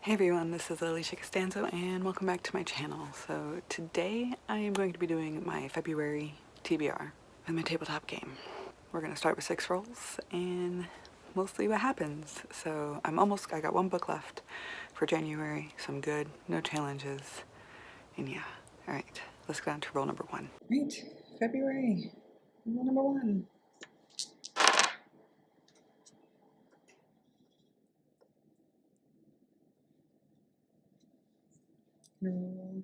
Hey everyone, this is Alisha Costanzo and welcome back to my channel. So today I am going to be doing my February TBR with my tabletop game. We're going to start with 6 rolls and we'll see what happens. So I got one book left for January, so I'm good, no challenges, and yeah. Alright, let's go on to roll number 1. Right, February, roll number 1. Roll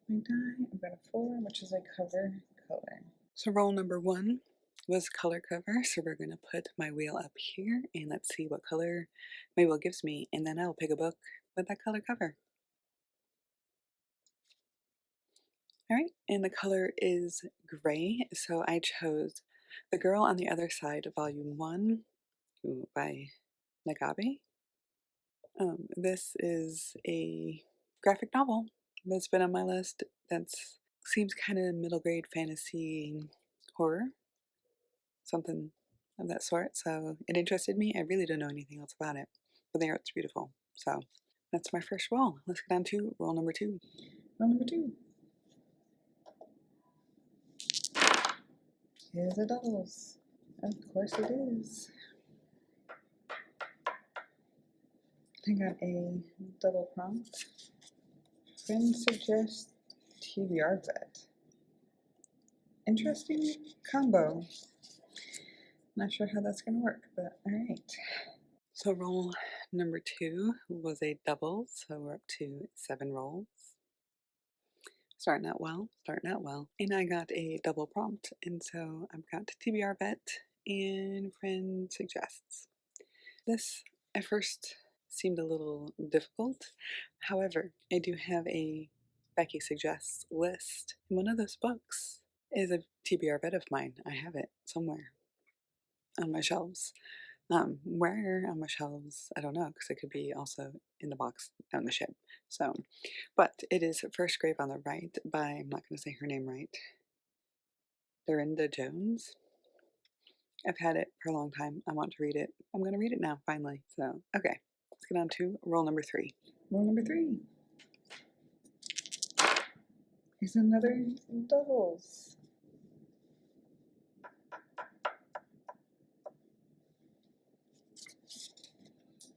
my die. I've got a 4, which is a cover color. So roll number 1 was color cover, so we're going to put my wheel up here and let's see what color my wheel gives me, and then I'll pick a book with that color cover. Alright, and the color is gray, so I chose The Girl on the Other Side, Volume 1 by Nagabe. This is a graphic novel that's been on my list that seems kind of middle grade fantasy horror, something of that sort. So it interested me. I really don't know anything else about it, but the art's beautiful. So that's my first roll. Let's get on to roll number 2. Roll number 2 is a doubles. Of course it is. I got a double prompt. Friend suggests TBR bet. Interesting combo. Not sure how that's going to work, but alright. So roll number 2 was a double, so we're up to 7 rolls. Starting out well. And I got a double prompt, and so I've got TBR bet and friend suggests. This at first seemed a little difficult. However, I do have a Becky suggests list. One of those books is a TBR bet of mine. I have it somewhere on my shelves. Where on my shelves, I don't know, because it could be also in the box on the ship. So, but it is First Grave on the Right by, I'm not going to say her name right, Dorinda Jones. I've had it for a long time. I want to read it. I'm going to read it now, finally. So, okay, let's get on to roll number 3. Roll number 3 is another doubles.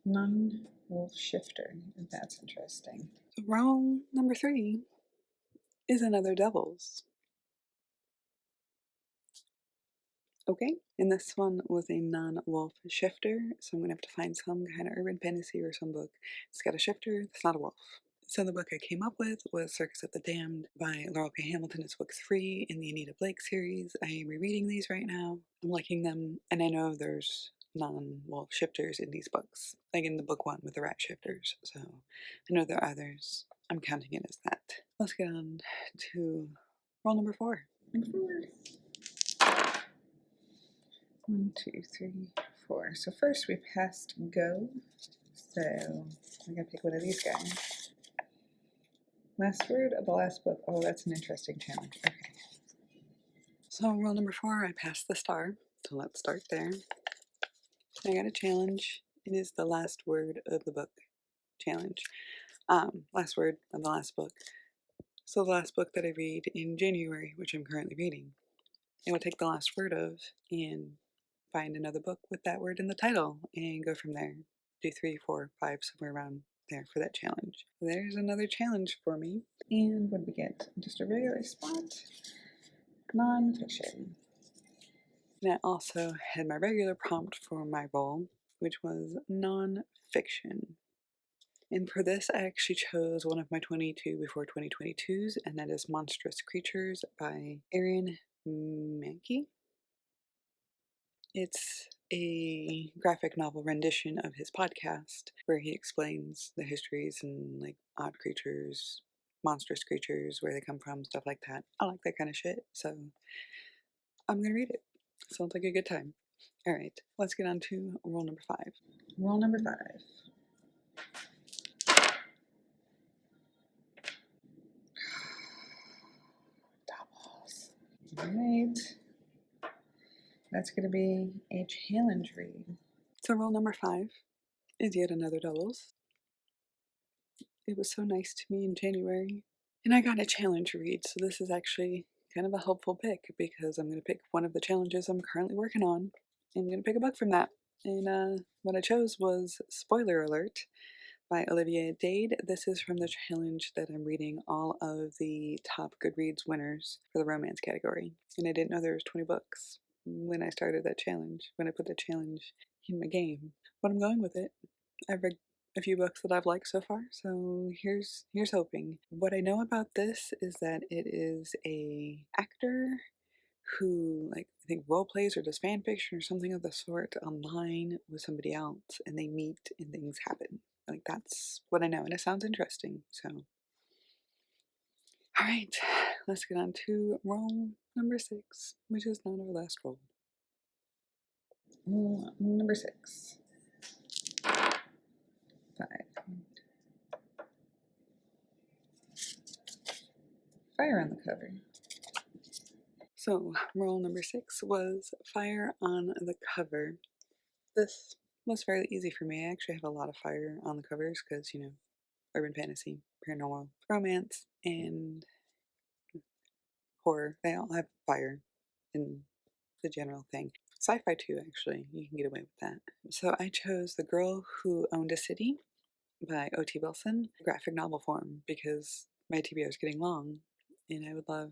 Non-wolf shifter. That's interesting. So roll number 3 is another doubles. Okay, and this one was a non-wolf shifter, so I'm going to have to find some kind of urban fantasy or some book. It's got a shifter, it's not a wolf. So the book I came up with was Circus of the Damned by Laurel K. Hamilton. It's book 3 in the Anita Blake series. I am rereading these right now. I'm liking them, and I know there's non-wolf shifters in these books, like in the book 1 with the rat shifters, so I know there are others. I'm counting it as that. Let's get on to roll number 4. Number 4. 1, 2, 3, 4. So first we passed go. So I'm going to pick one of these guys. Last word of the last book. Oh, that's an interesting challenge. Okay. So roll number 4, I passed the star. So let's start there. I got a challenge. It is the last word of the book challenge. Last word of the last book. So the last book that I read in January, which I'm currently reading. I will take the last word of and find another book with that word in the title and go from there. Do 3, 4, 5, somewhere around there for that challenge. There's another challenge for me. And what did we get? Just a regular spot. Non-fiction. And I also had my regular prompt for my role, which was non-fiction. And for this, I actually chose one of my 22 before 2022s, and that is Monstrous Creatures by Aaron Mahnke. It's a graphic novel rendition of his podcast where he explains the histories and like odd creatures, monstrous creatures, where they come from, stuff like that. I like that kind of shit, so I'm gonna read it. Sounds like a good time. Alright, let's get on to roll number 5. Roll number 5. Doubles. Alright. That's going to be a challenge read. So roll number 5 is yet another doubles. it was so nice to me in January. And I got a challenge read, so this is actually kind of a helpful pick because I'm going to pick one of the challenges I'm currently working on. And I'm going to pick a book from that. And what I chose was Spoiler Alert by Olivia Dade. This is from the challenge that I'm reading all of the top Goodreads winners for the romance category. And I didn't know there was 20 books when I started that challenge, when I put the challenge in my game. But I'm going with it. I've read a few books that I've liked so far, so here's hoping. What I know about this is that it is a actor who, like, I think role plays or does fan fiction or something of the sort online with somebody else, and they meet and things happen. Like, that's what I know, and it sounds interesting. So, all right, let's get on to roll number 6, which is not our last roll. Roll number 6. 5. Fire on the cover. So, roll number 6 was Fire on the Cover. This was fairly easy for me. I actually have a lot of fire on the covers because, urban fantasy, paranormal, romance, and horror. They all have fire in the general thing. Sci-fi too, actually. You can get away with that. So I chose The Girl Who Owned a City by O.T. Wilson, graphic novel form, because my TBR is getting long, and I would love.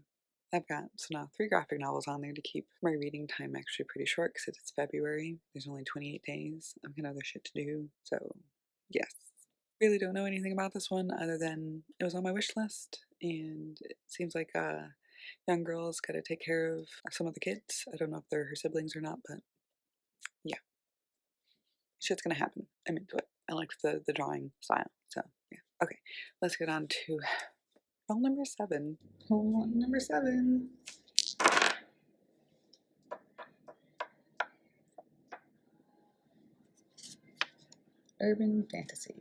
I've got now 3 graphic novels on there to keep my reading time actually pretty short because it's February. There's only 28 days. I've got other shit to do. So, yes. Really don't know anything about this one other than it was on my wish list, and it seems like a young girl's got to take care of some of the kids. I don't know if they're her siblings or not, but yeah, shit's gonna happen. I'm into it. I like the drawing style. So yeah. Okay, let's get on to roll number 7. Roll number 7. Urban fantasy.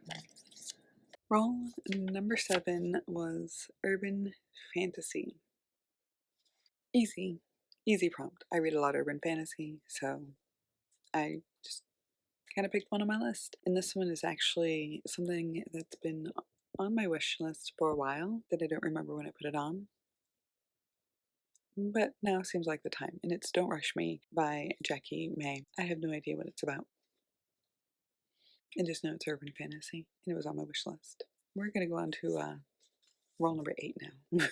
Roll number 7 was urban fantasy. Easy. Easy prompt. I read a lot of urban fantasy, so I just kind of picked one on my list. And this one is actually something that's been on my wish list for a while that I don't remember when I put it on. But now seems like the time. And it's Don't Rush Me by Jackie May. I have no idea what it's about. I just know it's urban fantasy, and it was on my wish list. We're going to go on to roll number 8 now.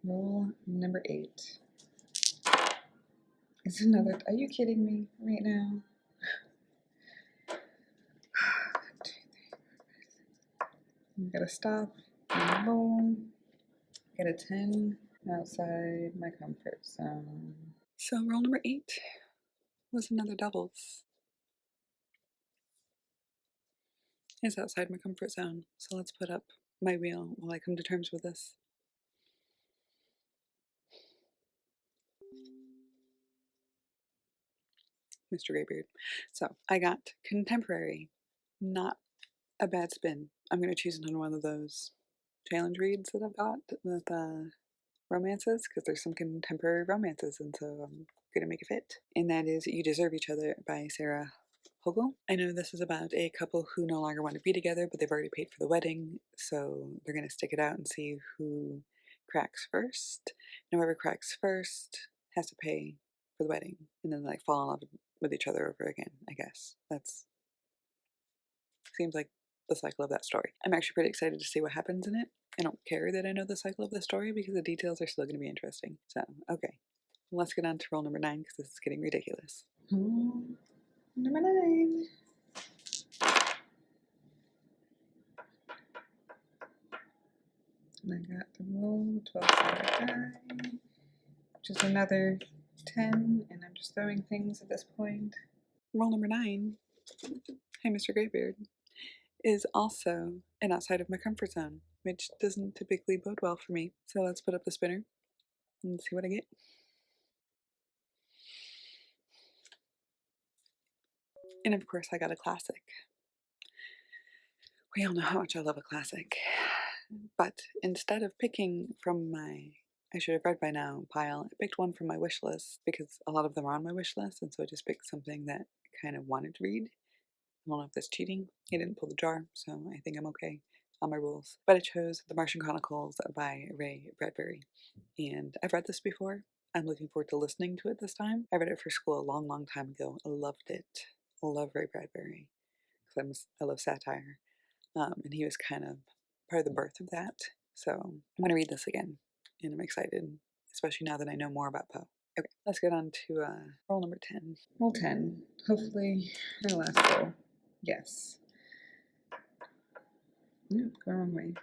Roll number 8. It's another. Are you kidding me right now? I'm gonna stop and roll. Get a 10 outside my comfort zone. So roll number 8 was another doubles. It's outside my comfort zone. So let's put up my wheel while I come to terms with this. Mr. Graybeard. So I got contemporary. Not a bad spin. I'm going to choose another one of those challenge reads that I've got with romances, because there's some contemporary romances, and so I'm going to make it fit. And that is You Deserve Each Other by Sarah Hogel. I know this is about a couple who no longer want to be together, but they've already paid for the wedding, so they're going to stick it out and see who cracks first. And whoever cracks first has to pay for the wedding, and then like fall in love with each other over again, I guess. That's seems like the cycle of that story. I'm actually pretty excited to see what happens in it. I don't care that I know the cycle of the story because the details are still going to be interesting. So, okay, let's get on to roll number 9 because this is getting ridiculous. Number 9. And I got the roll 12-sided die, which is another 10, and I'm just throwing things at this point. Roll number 9. Hey, Mr. Graybeard. Is also an outside of my comfort zone, which doesn't typically bode well for me. So let's put up the spinner and see what I get. And of course, I got a classic. We all know how much I love a classic. But instead of picking from my I should have read by now pile, I picked one from my wish list because a lot of them are on my wish list, and so I just picked something that I kind of wanted to read. I don't know if that's cheating. He didn't pull the jar, so I think I'm okay on my rules. But I chose The Martian Chronicles by Ray Bradbury. And I've read this before. I'm looking forward to listening to it this time. I read it for school a long, long time ago. I loved it. I love Ray Bradbury because I love satire. And he was kind of part of the birth of that. So I'm going to read this again, and I'm excited, especially now that I know more about Poe. Okay, let's get on to roll number 10. Roll 10. Hopefully, our last roll. Yes. Nope, go wrong way.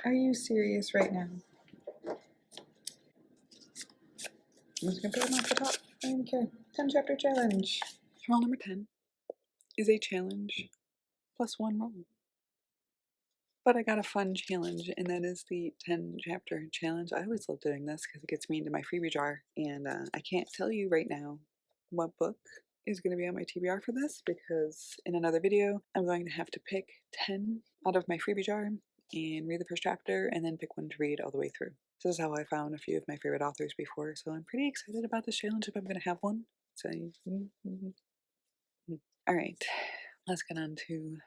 Are you serious right now? I'm just going to put them off the top. I don't even care. 10 chapter challenge. Roll number 10 is a challenge plus 1 roll. But I got a fun challenge, and that is the 10 chapter challenge. I always love doing this because it gets me into my freebie jar. And I can't tell you right now what book is going to be on my TBR for this, because in another video I'm going to have to pick 10 out of my freebie jar and read the first chapter and then pick one to read all the way through. This is how I found a few of my favorite authors before, so I'm pretty excited about this challenge if I'm going to have one. So, alright, let's get on to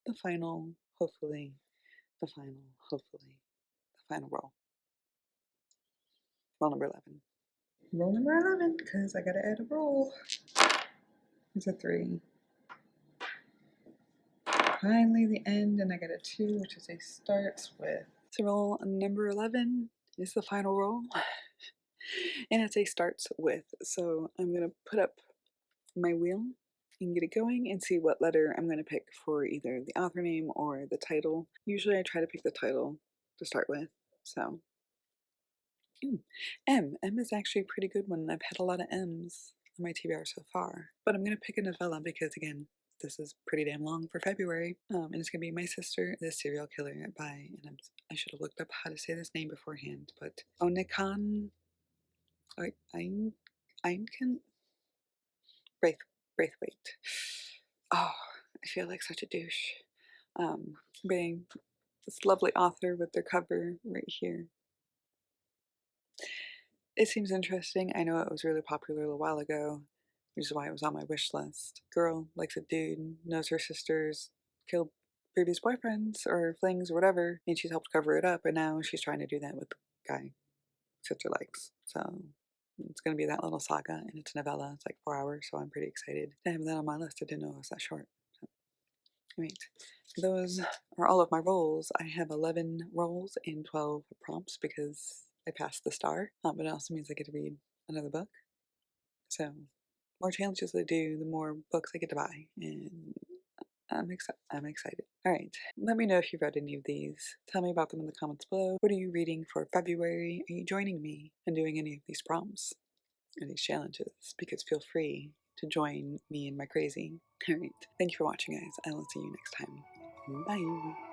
the final, hopefully, the final roll. Roll number 11. Roll number 11, because I gotta add a roll. It's a 3. Finally the end, and I got a 2, which is a starts with. So roll number 11 is the final roll. And it's a starts with. So I'm gonna put up my wheel and get it going and see what letter I'm gonna pick for either the author name or the title. Usually I try to pick the title to start with. So M. M is actually a pretty good one. I've had a lot of M's on my TBR so far. But I'm going to pick a novella because, again, this is pretty damn long for February. And it's going to be My Sister, the Serial Killer by, and I should have looked up how to say this name beforehand, but Onikan, Einken, Braithwaite. Oh, I feel like such a douche. Being this lovely author with their cover right here. It seems interesting. I know it was really popular a little while ago, which is why it was on my wish list. Girl likes a dude, knows her sisters killed previous boyfriends or flings or whatever, and she's helped cover it up, and now she's trying to do that with the guy sister likes. So it's going to be that little saga, and it's a novella. It's like 4 hours, so I'm pretty excited to have that on my list. I didn't know it was that short. So, right. Those are all of my rolls. I have 11 rolls and 12 prompts because I passed the star, but it also means I get to read another book. So, the more challenges I do, the more books I get to buy, and I'm excited. All right, let me know if you've read any of these. Tell me about them in the comments below. What are you reading for February? Are you joining me in doing any of these prompts or these challenges? Because feel free to join me in my crazy. All right, thank you for watching, guys. I will see you next time. Bye.